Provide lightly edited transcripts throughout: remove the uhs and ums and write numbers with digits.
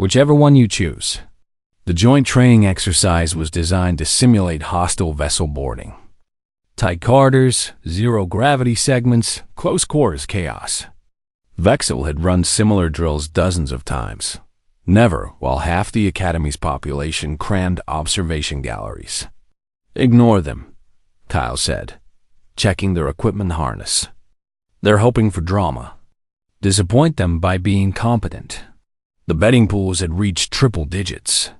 Whichever one you choose. The joint training exercise was designed to simulate hostile vessel boarding. Tight corridors, zero-gravity segments, close quarters chaos. Vexel had run similar drills dozens of times. Never while half the Academy's population crammed observation galleries. Ignore them, Kyle said, checking their equipment harness. They're hoping for drama. Disappoint them by being competent. The betting pools had reached triple digits.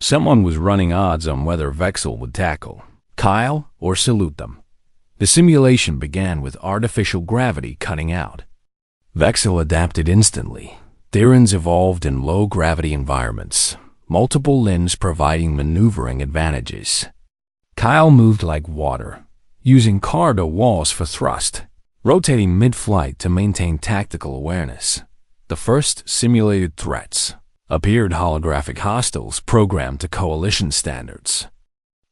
Someone was running odds on whether Vexel would tackle Kyle or salute them. The simulation began with artificial gravity cutting out. Vexel adapted instantly. Therans evolved in low-gravity environments, multiple limbs providing maneuvering advantages. Kyle moved like water, using corridor walls for thrust, rotating mid-flight to maintain tactical awareness. The first simulated threats appeared holographic hostiles programmed to coalition standards.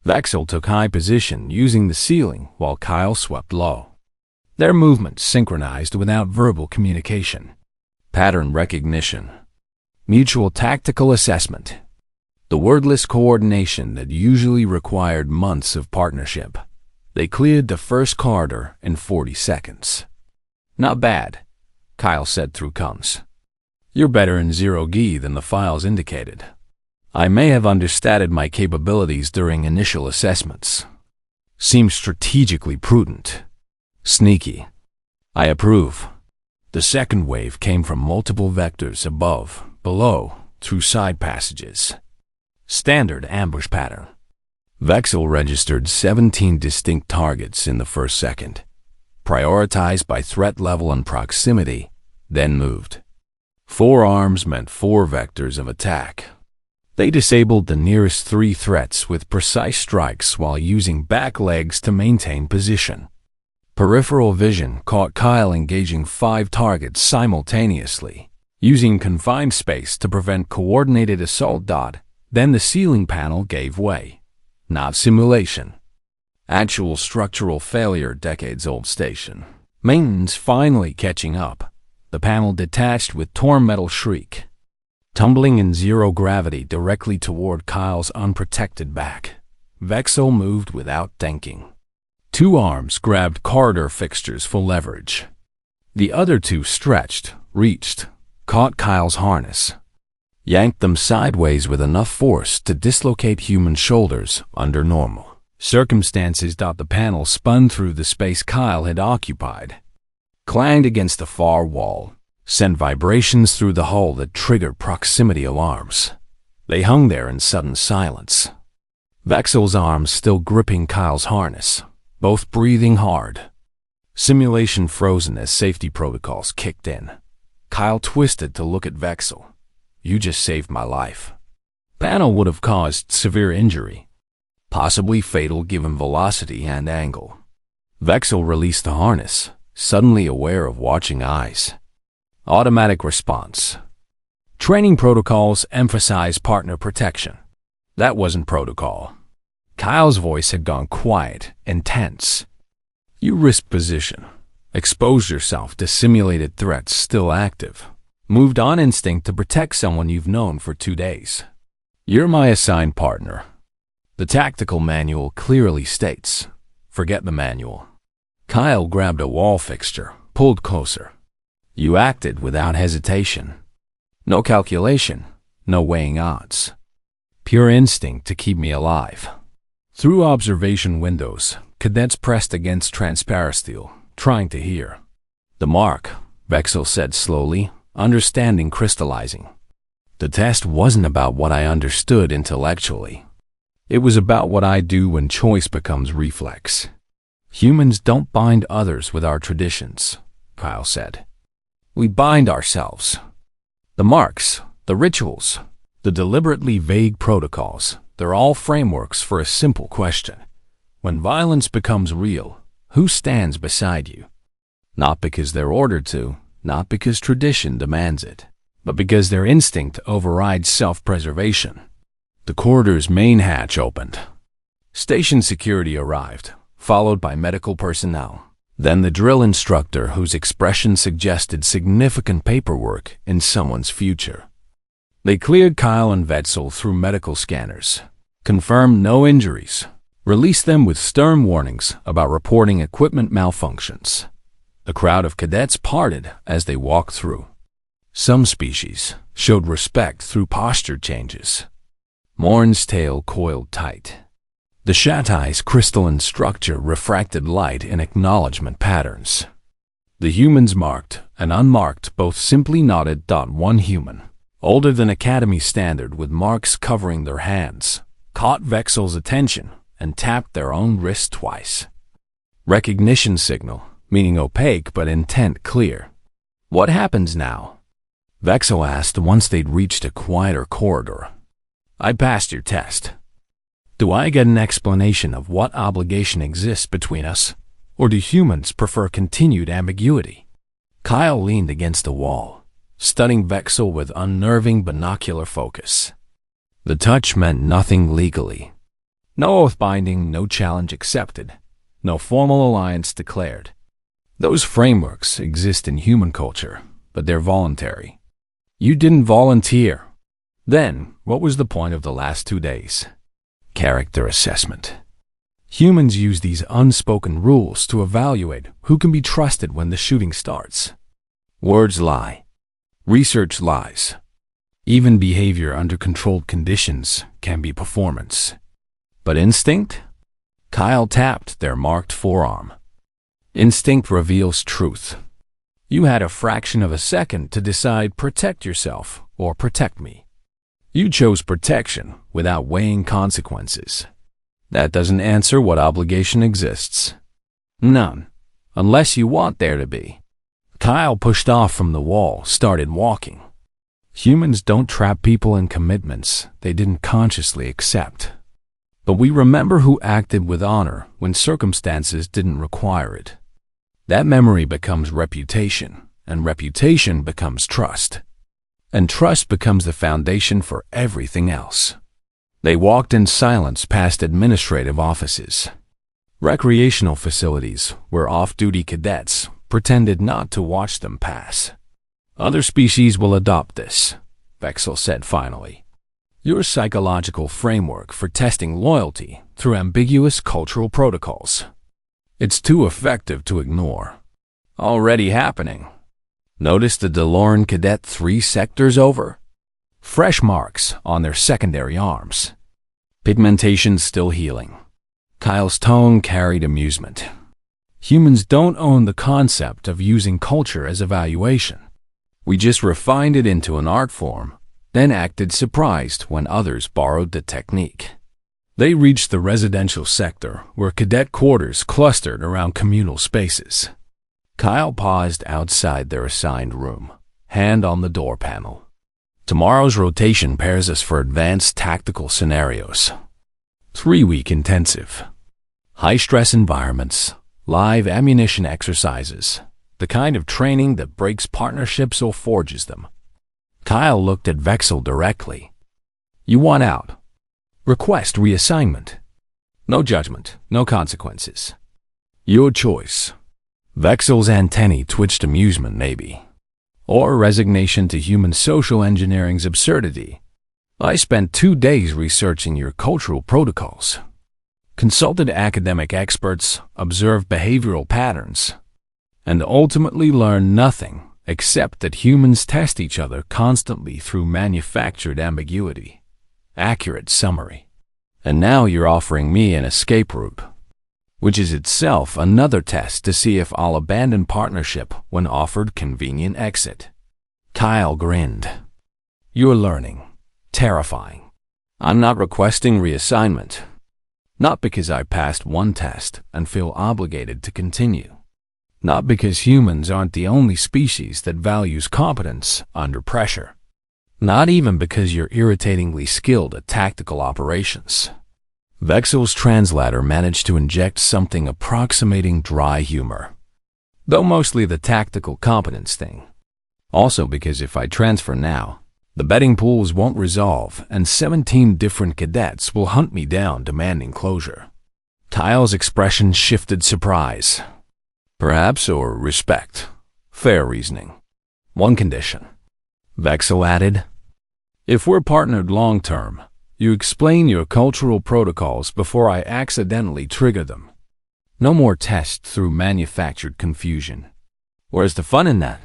Vexel took high position using the ceiling while Kyle swept low. Their movements synchronized without verbal communication. Pattern recognition. Mutual tactical assessment. The wordless coordination that usually required months of partnership. They cleared the first corridor in 40 seconds. Not bad, Kyle said through comms. You're better in zero-G than the files indicated. I may have understated my capabilities during initial assessments. Seems strategically prudent. Sneaky. I approve. The second wave came from multiple vectors above, below, through side passages. Standard ambush pattern. Vexel registered 17 distinct targets in the first second, prioritized by threat level and proximity, then moved. 4 arms meant 4 vectors of attack. They disabled the nearest 3 threats with precise strikes while using back legs to maintain position. Peripheral vision caught Kyle engaging 5 targets simultaneously, using confined space to prevent coordinated assault. Then the ceiling panel gave way. Not simulation. Actual structural failure. Decades-old station. Maintenance finally catching up. The panel detached with torn metal shriek, tumbling in zero gravity directly toward Kyle's unprotected back. Vexel moved without thinking. 2 arms grabbed corridor fixtures for leverage. The other 2 stretched, reached, caught Kyle's harness, yanked them sideways with enough force to dislocate human shoulders under normal circumstances. The panel spun through the space Kyle had occupied, clanged against the far wall, sent vibrations through the hull that triggered proximity alarms. They hung there in sudden silence. Vexel's arms still gripping Kyle's harness, both breathing hard. Simulation frozen as safety protocols kicked in. Kyle twisted to look at Vexel. You just saved my life. Panel would have caused severe injury, possibly fatal given velocity and angle. Vexel released the harness, suddenly aware of watching eyes. Automatic response. Training protocols emphasize partner protection. That wasn't protocol. Kyle's voice had gone quiet, intense. You risk position. Exposed yourself to simulated threats still active. Moved on instinct to protect someone you've known for 2 days. You're my assigned partner. The tactical manual clearly states. Forget the manual. Kyle grabbed a wall fixture, pulled closer. You acted without hesitation. No calculation, no weighing odds. Pure instinct to keep me alive. Through observation windows, cadets pressed against transparent steel, trying to hear. The mark, Vexel said slowly, understanding crystallizing. The test wasn't about what I understood intellectually. It was about what I do when choice becomes reflex. Humans don't bind others with our traditions, Kyle said. We bind ourselves. The marks, the rituals, the deliberately vague protocols, they're all frameworks for a simple question. When violence becomes real, who stands beside you? Not because they're ordered to, not because tradition demands it, but because their instinct overrides self-preservation. The corridor's main hatch opened. Station security arrived, followed by medical personnel. Then the drill instructor whose expression suggested significant paperwork in someone's future. They cleared Kyle and Wetzel through medical scanners, confirmed no injuries, released them with stern warnings about reporting equipment malfunctions. The crowd of cadets parted as they walked through. Some species showed respect through posture changes. Morn's tail coiled tight. The Shatai's crystalline structure refracted light in acknowledgement patterns. The humans marked and unmarked both simply nodded. One human, older than Academy standard with marks covering their hands, caught Wetzel's attention and tapped their own wrist twice. Recognition signal, meaning opaque but intent clear. What happens now? Wetzel asked once they'd reached a quieter corridor. I passed your test. Do I get an explanation of what obligation exists between us, or do humans prefer continued ambiguity? Kyle leaned against the wall, studying Wetzel with unnerving binocular focus. The touch meant nothing legally. No oath binding, no challenge accepted, no formal alliance declared. Those frameworks exist in human culture, but they're voluntary. You didn't volunteer. Then, what was the point of the last 2 days? Character assessment. Humans use these unspoken rules to evaluate who can be trusted when the shooting starts. Words lie. Research lies. Even behavior under controlled conditions can be performance. But instinct? Kyle tapped their marked forearm. Instinct reveals truth. You had a fraction of a second to decide protect yourself or protect me. You chose protection without weighing consequences. That doesn't answer what obligation exists. None, unless you want there to be. Kyle pushed off from the wall, started walking. Humans don't trap people in commitments they didn't consciously accept. But we remember who acted with honor when circumstances didn't require it. That memory becomes reputation, and reputation becomes trust. And trust becomes the foundation for everything else. They walked in silence past administrative offices. Recreational facilities where off-duty cadets pretended not to watch them pass. Other species will adopt this, Wetzel said finally. Your psychological framework for testing loyalty through ambiguous cultural protocols. It's too effective to ignore. Already happening. Notice the DeLorean Cadet 3 sectors over? Fresh marks on their secondary arms. Pigmentation still healing. Kyle's tone carried amusement. Humans don't own the concept of using culture as evaluation. We just refined it into an art form, then acted surprised when others borrowed the technique. They reached the residential sector where cadet quarters clustered around communal spaces. Kyle paused outside their assigned room, hand on the door panel. Tomorrow's rotation pairs us for advanced tactical scenarios. 3-week intensive. High-stress environments, live ammunition exercises, the kind of training that breaks partnerships or forges them. Kyle looked at Wetzel directly. You want out. Request reassignment. No judgment, no consequences. Your choice. Wetzel's antennae twitched amusement, maybe. Or resignation to human social engineering's absurdity. I spent 2 days researching your cultural protocols. Consulted academic experts, observed behavioral patterns, and ultimately learned nothing except that humans test each other constantly through manufactured ambiguity. Accurate summary. And now you're offering me an escape route, which is itself another test to see if I'll abandon partnership when offered convenient exit. Kyle grinned. You're learning. Terrifying. I'm not requesting reassignment. Not because I passed one test and feel obligated to continue. Not because humans aren't the only species that values competence under pressure. Not even because you're irritatingly skilled at tactical operations. Wetzel's translator managed to inject something approximating dry humor, though mostly the tactical competence thing. Also because if I transfer now, the betting pools won't resolve and 17 different cadets will hunt me down demanding closure. Kyle's expression shifted surprise. Perhaps, or respect. Fair reasoning. One condition. Wetzel added, If we're partnered long-term, you explain your cultural protocols before I accidentally trigger them. No more tests through manufactured confusion. Where's the fun in that?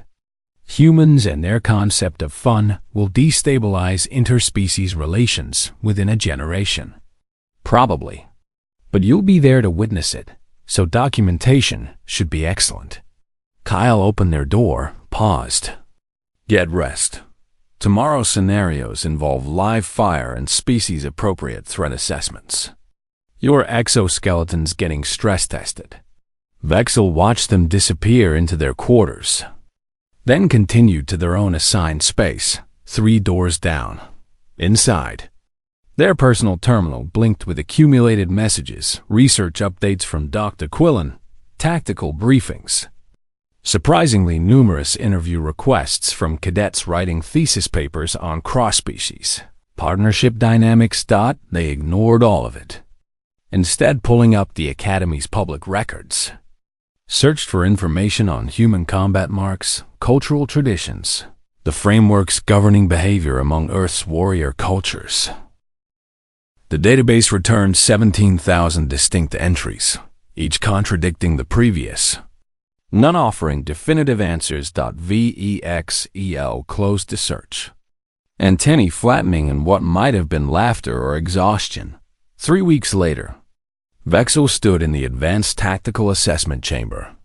Humans and their concept of fun will destabilize interspecies relations within a generation. Probably. But you'll be there to witness it, so documentation should be excellent. Kyle opened their door, paused. Get rest. Tomorrow's scenarios involve live fire and species-appropriate threat assessments. Your exoskeleton's getting stress-tested. Vexel watched them disappear into their quarters, then continued to their own assigned space, 3 doors down. Inside, their personal terminal blinked with accumulated messages, research updates from Dr. Quillen, tactical briefings. Surprisingly numerous interview requests from cadets writing thesis papers on cross-species. Partnership dynamics. They ignored all of it, instead pulling up the Academy's public records. Searched for information on human combat marks, cultural traditions, the frameworks governing behavior among Earth's warrior cultures. The database returned 17,000 distinct entries, each contradicting the previous, none offering definitive answers. Vexel closed the search, antennae flattening in what might have been laughter or exhaustion. 3 weeks later, Vexel stood in the advanced tactical assessment chamber.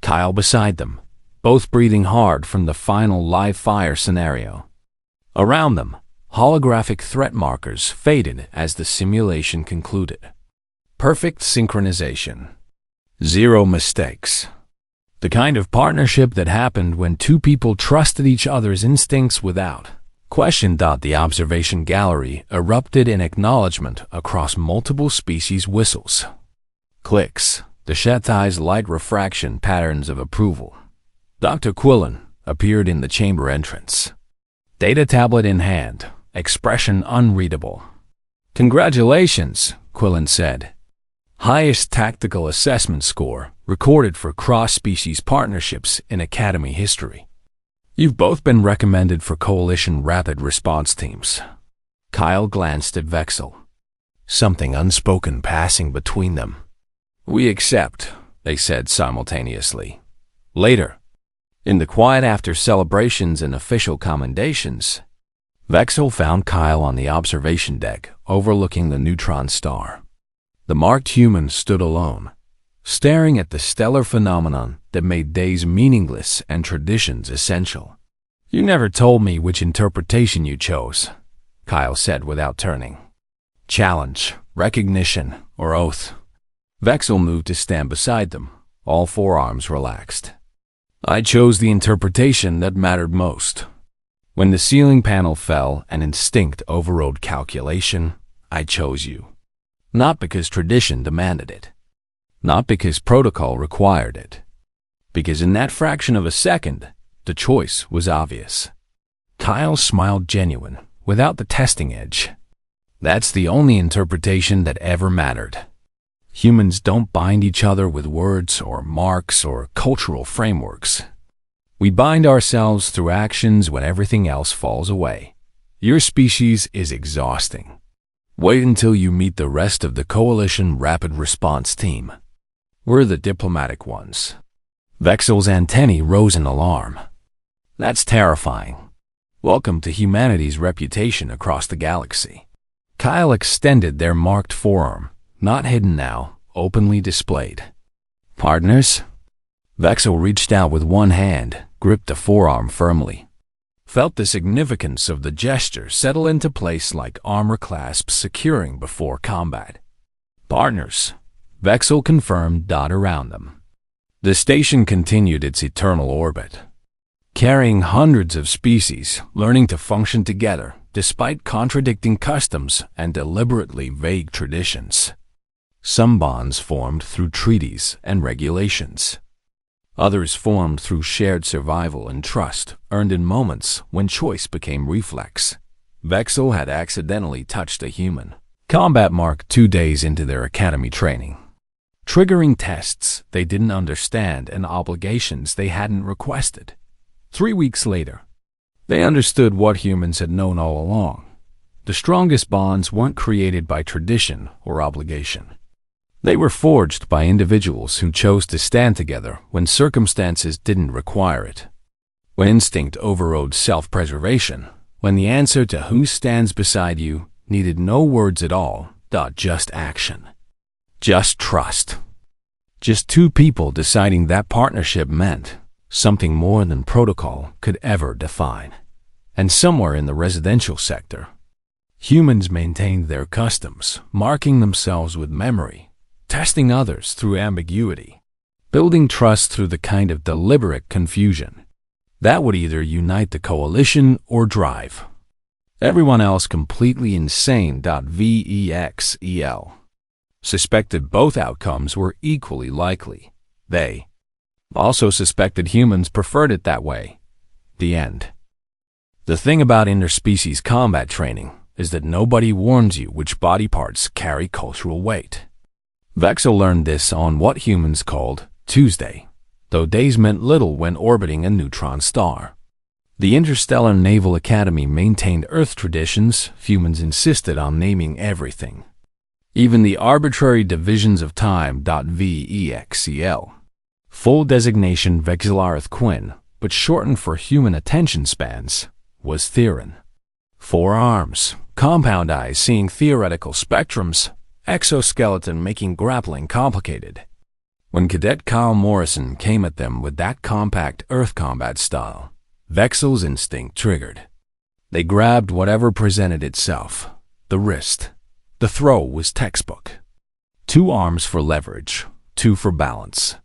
Kyle beside them, both breathing hard from the final live fire scenario. Around them, holographic threat markers faded as the simulation concluded. Perfect synchronization. 0 mistakes. The kind of partnership that happened when 2 people trusted each other's instincts without question. The observation gallery erupted in acknowledgement across multiple species whistles. Clicks, the Chetai's light refraction patterns of approval. Dr. Quillen appeared in the chamber entrance. Data tablet in hand, expression unreadable. Congratulations, Quillen said. Highest tactical assessment score recorded for cross-species partnerships in Academy history. You've both been recommended for Coalition Rapid Response Teams. Kyle glanced at Vexel, something unspoken passing between them. We accept, they said simultaneously. Later, in the quiet after celebrations and official commendations, Vexel found Kyle on the observation deck overlooking the neutron star. The marked human stood alone, staring at the stellar phenomenon that made days meaningless and traditions essential. You never told me which interpretation you chose, Kyle said without turning. Challenge, recognition, or oath. Vexel moved to stand beside them, all forearms relaxed. I chose the interpretation that mattered most. When the ceiling panel fell and instinct overrode calculation, I chose you. Not because tradition demanded it. Not because protocol required it. Because in that fraction of a second, the choice was obvious. Kyle smiled genuine, without the testing edge. That's the only interpretation that ever mattered. Humans don't bind each other with words or marks or cultural frameworks. We bind ourselves through actions when everything else falls away. Your species is exhausting. Wait until you meet the rest of the Coalition Rapid Response Team. We're the diplomatic ones. Vexel's antennae rose in alarm. That's terrifying. Welcome to humanity's reputation across the galaxy. Kyle extended their marked forearm, not hidden now, openly displayed. Partners? Vexel reached out with one hand, gripped the forearm firmly. Felt the significance of the gesture settle into place like armor clasps securing before combat. Partners, Vexel confirmed. Around them. The station continued its eternal orbit, carrying hundreds of species learning to function together despite contradicting customs and deliberately vague traditions. Some bonds formed through treaties and regulations. Others formed through shared survival and trust earned in moments when choice became reflex. Vexel had accidentally touched a human combat mark 2 days into their academy training, triggering tests they didn't understand and obligations they hadn't requested. 3 weeks later, They understood what humans had known all along. The strongest bonds weren't created by tradition or obligation. They were forged by individuals who chose to stand together when circumstances didn't require it. When instinct overrode self-preservation, when the answer to who stands beside you needed no words at all, just action. Just trust. Just two people deciding that partnership meant something more than protocol could ever define. And somewhere in the residential sector, humans maintained their customs, marking themselves with memory, testing others through ambiguity, building trust through the kind of deliberate confusion that would either unite the coalition or drive everyone else completely insane. Vexel suspected both outcomes were equally likely. They also suspected humans preferred it that way. The end. The thing about interspecies combat training is that nobody warns you which body parts carry cultural weight. Vexel learned this on what humans called Tuesday, though days meant little when orbiting a neutron star. The Interstellar Naval Academy maintained Earth traditions. Humans insisted on naming everything, even the arbitrary divisions of time. Vexel. Full designation Vexelarth Quinn, but shortened for human attention spans, was Theron. 4 arms, compound eyes seeing theoretical spectrums, exoskeleton making grappling complicated. When Cadet Kyle Morrison came at them with that compact Earth combat style, Vexel's instinct triggered. They grabbed whatever presented itself. The wrist. The throw was textbook. 2 arms for leverage, 2 for balance.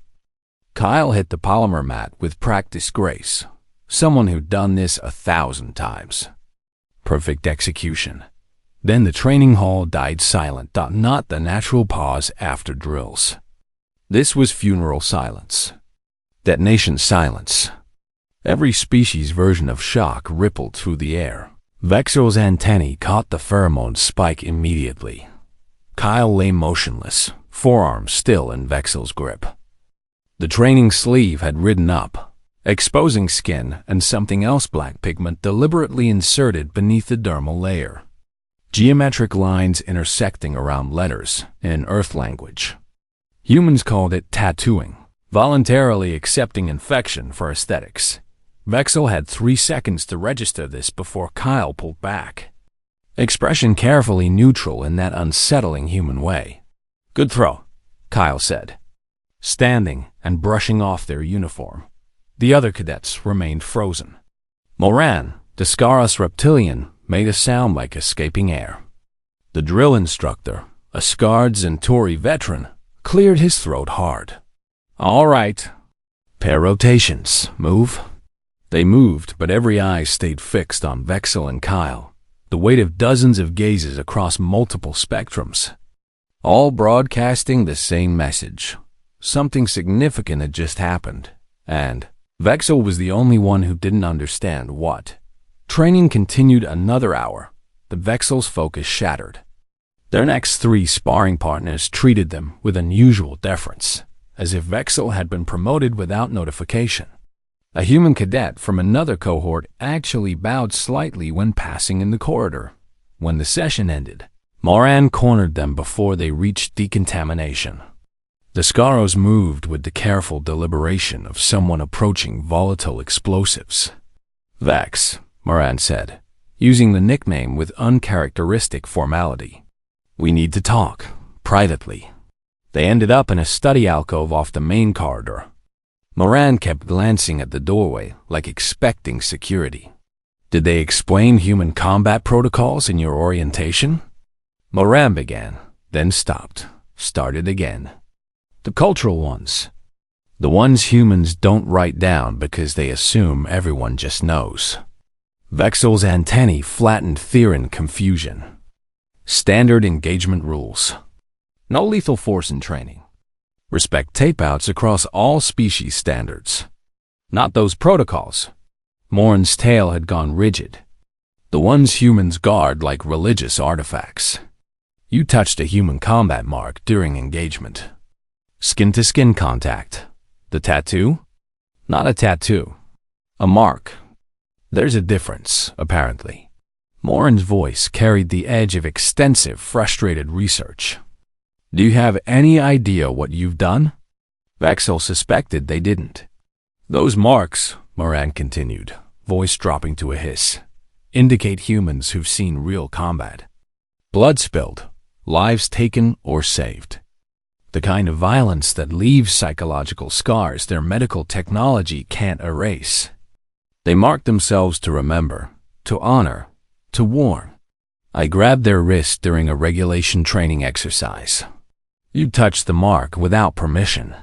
Kyle hit the polymer mat with practiced grace. Someone who'd done this 1,000 times. Perfect execution. Then the training hall died silent. Not the natural pause after drills. This was funeral silence. Detonation silence. Every species' version of shock rippled through the air. Vexel's antennae caught the pheromone spike immediately. Kyle lay motionless, forearms still in Vexel's grip. The training sleeve had ridden up, exposing skin and something else, black pigment deliberately inserted beneath the dermal layer. Geometric lines intersecting around letters in Earth language. Humans called it tattooing, voluntarily accepting infection for aesthetics. Vexel had 3 seconds to register this before Kyle pulled back. Expression carefully neutral in that unsettling human way. "Good throw," Kyle said, standing and brushing off their uniform. The other cadets remained frozen. Moran, Descaris reptilian, made a sound like escaping air. The drill instructor, a scarred Centauri veteran, cleared his throat hard. "All right. Pair rotations. Move." They moved, but every eye stayed fixed on Vexel and Kyle, the weight of dozens of gazes across multiple spectrums, all broadcasting the same message. Something significant had just happened, and Vexel was the only one who didn't understand what. Training continued another hour, but Vexel's focus shattered. Their next 3 sparring partners treated them with unusual deference, as if Vexel had been promoted without notification. A human cadet from another cohort actually bowed slightly when passing in the corridor. When the session ended, Moran cornered them before they reached decontamination. The Scaros moved with the careful deliberation of someone approaching volatile explosives. "Vex," Moran said, using the nickname with uncharacteristic formality. "We need to talk, privately." They ended up in a study alcove off the main corridor. Moran kept glancing at the doorway, like expecting security. "Did they explain human combat protocols in your orientation?" Moran began, then stopped, started again. "The cultural ones. The ones humans don't write down because they assume everyone just knows." Vexel's antennae flattened Theron confusion. "Standard engagement rules. No lethal force in training. Respect tapeouts across all species standards. Not those protocols." Moran's tail had gone rigid. "The ones humans guard like religious artifacts. You touched a human combat mark during engagement. Skin-to-skin contact. The tattoo? Not a tattoo. A mark. There's a difference, apparently. Morin's voice carried the edge of extensive, frustrated research. Do you have any idea what you've done? Vexel suspected they didn't. Those marks, Moran continued, voice dropping to a hiss, indicate humans who've seen real combat. Blood spilled, lives taken or saved. The kind of violence that leaves psychological scars their medical technology can't erase. They mark themselves to remember, to honor, to warn. I grabbed their wrist during a regulation training exercise. You touched the mark without permission.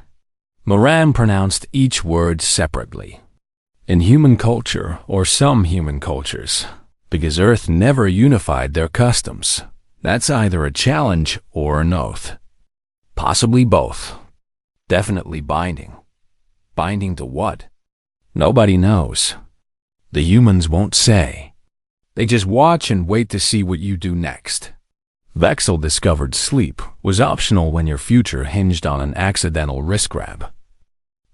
Moran pronounced each word separately. In human culture, or some human cultures, because Earth never unified their customs, that's either a challenge or an oath. Possibly both. Definitely binding. Binding to what? Nobody knows. The humans won't say. They just watch and wait to see what you do next. Vexel discovered sleep was optional when your future hinged on an accidental wrist grab.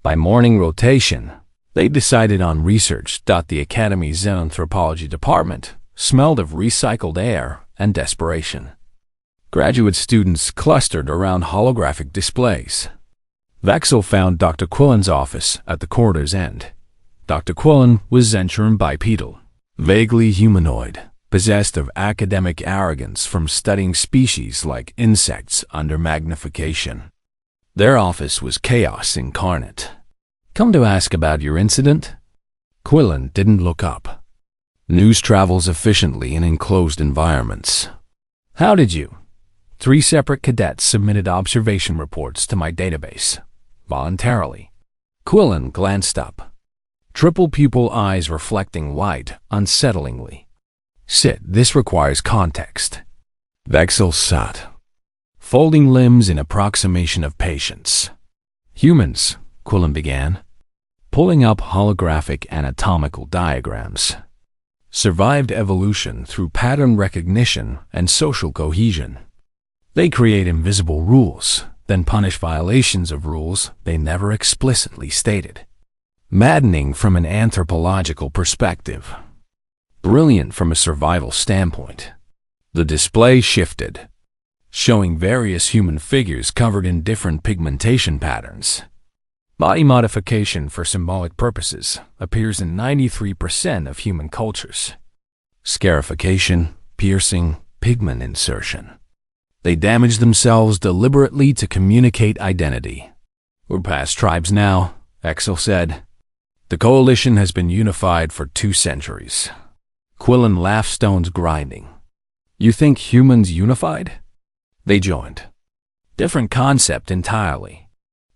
By morning rotation, they decided on research. The Academy's Xenanthropology department smelled of recycled air and desperation. Graduate students clustered around holographic displays. Vexel found Dr. Quillen's office at the corridor's end. Dr. Quillen was Zentrum bipedal, vaguely humanoid, possessed of academic arrogance from studying species like insects under magnification. Their office was chaos incarnate. Come to ask about your incident? Quillen didn't look up. News travels efficiently in enclosed environments. How did you? 3 separate cadets submitted observation reports to my database, voluntarily. Quillen glanced up. Triple pupil eyes reflecting light unsettlingly. Sit, this requires context. Vexel sat, folding limbs in approximation of patience. Humans, Quillen began, pulling up holographic anatomical diagrams, survived evolution through pattern recognition and social cohesion. They create invisible rules, then punish violations of rules they never explicitly stated. Maddening from an anthropological perspective. Brilliant from a survival standpoint. The display shifted, showing various human figures covered in different pigmentation patterns. Body modification for symbolic purposes appears in 93% of human cultures. Scarification, piercing, pigment insertion. They damage themselves deliberately to communicate identity. We're past tribes now, Exel said. The coalition has been unified for 2 centuries. Quillen laughed, stones grinding. You think humans unified? They joined. Different concept entirely.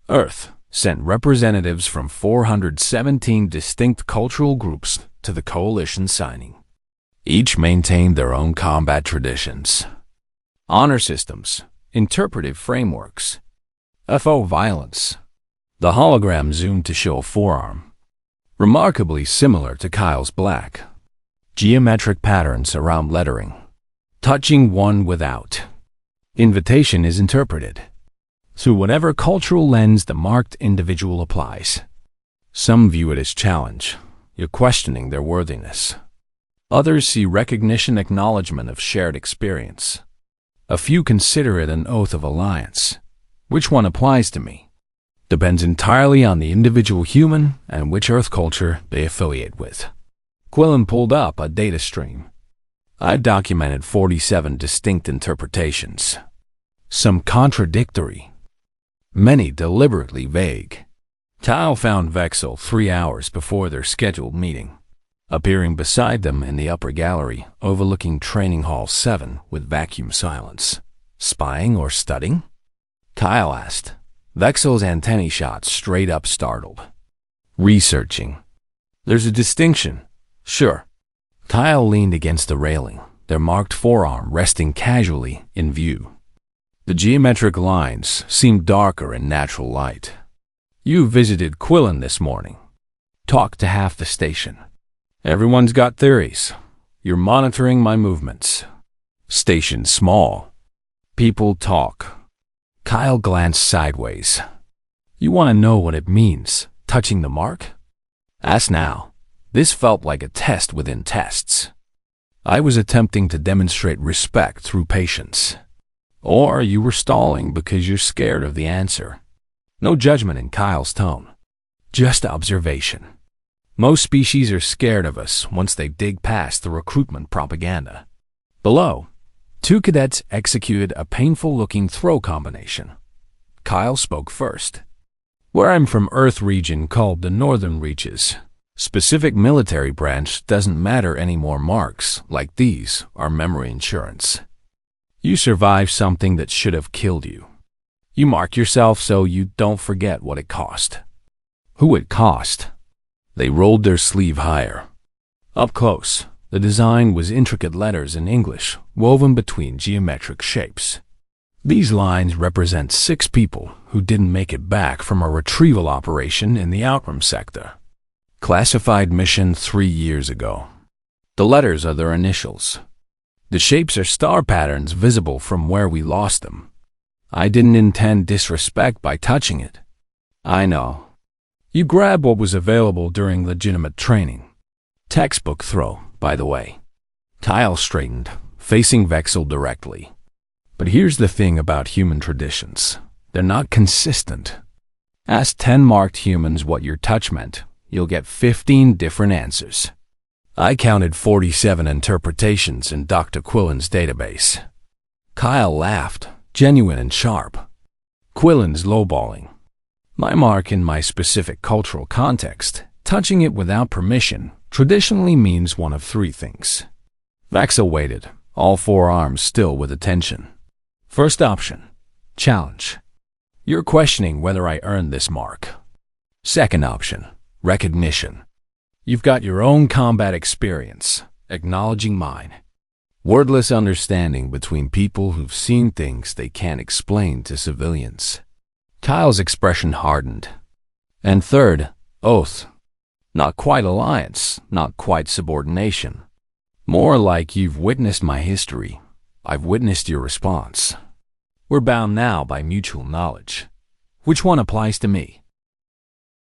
Earth sent representatives from 417 distinct cultural groups to the coalition signing. Each maintained their own combat traditions. Honor systems, interpretive frameworks, FO violence. The hologram zoomed to show a forearm, remarkably similar to Kyle's black. Geometric patterns around lettering, touching one without. Invitation is interpreted through whatever cultural lens the marked individual applies. Some view it as challenge, you're questioning their worthiness. Others see recognition, acknowledgement of shared experience. A few consider it an oath of alliance. Which one applies to me? Depends entirely on the individual human and which Earth culture they affiliate with. Quillen pulled up a data stream. I documented 47 distinct interpretations. Some contradictory. Many deliberately vague. Tao found Vexel 3 hours before their scheduled meeting, appearing beside them in the upper gallery overlooking Training Hall 7 with vacuum silence. Spying or studying? Kyle asked. Vexel's antennae shot straight up, startled. Researching. There's a distinction. Sure. Kyle leaned against the railing, their marked forearm resting casually in view. The geometric lines seemed darker in natural light. You visited Quillen this morning. Talked to half the station. Everyone's got theories. You're monitoring my movements. Station's small. People talk. Kyle glanced sideways. You want to know what it means, touching the mark? Ask now. This felt like a test within tests. I was attempting to demonstrate respect through patience. Or you were stalling because you're scared of the answer. No judgment in Kyle's tone. Just observation. Most species are scared of us once they dig past the recruitment propaganda. Below, 2 cadets executed a painful-looking throw combination. Kyle spoke first. Where I'm from, Earth region called the Northern Reaches. Specific military branch doesn't matter anymore. Marks like these are memory insurance. You survived something that should have killed you. You mark yourself so you don't forget what it cost. Who it cost? They rolled their sleeve higher. Up close, the design was intricate letters in English, woven between geometric shapes. These lines represent 6 people who didn't make it back from a retrieval operation in the Outram sector. Classified mission 3 years ago. The letters are their initials. The shapes are star patterns visible from where we lost them. I didn't intend disrespect by touching it. I know. You grabbed what was available during legitimate training. Textbook throw, by the way. Kyle straightened, facing Vexel directly. But here's the thing about human traditions. They're not consistent. Ask 10 marked humans what your touch meant. You'll get 15 different answers. I counted 47 interpretations in Dr. Quillen's database. Kyle laughed, genuine and sharp. Quillen's lowballing. My mark in my specific cultural context, touching it without permission, traditionally means one of 3 things. Vexel waited, all 4 arms still with attention. First option, challenge. You're questioning whether I earned this mark. Second option, recognition. You've got your own combat experience, acknowledging mine. Wordless understanding between people who've seen things they can't explain to civilians. Kyle's expression hardened. And third, oath. Not quite alliance, not quite subordination. More like you've witnessed my history. I've witnessed your response. We're bound now by mutual knowledge. Which one applies to me?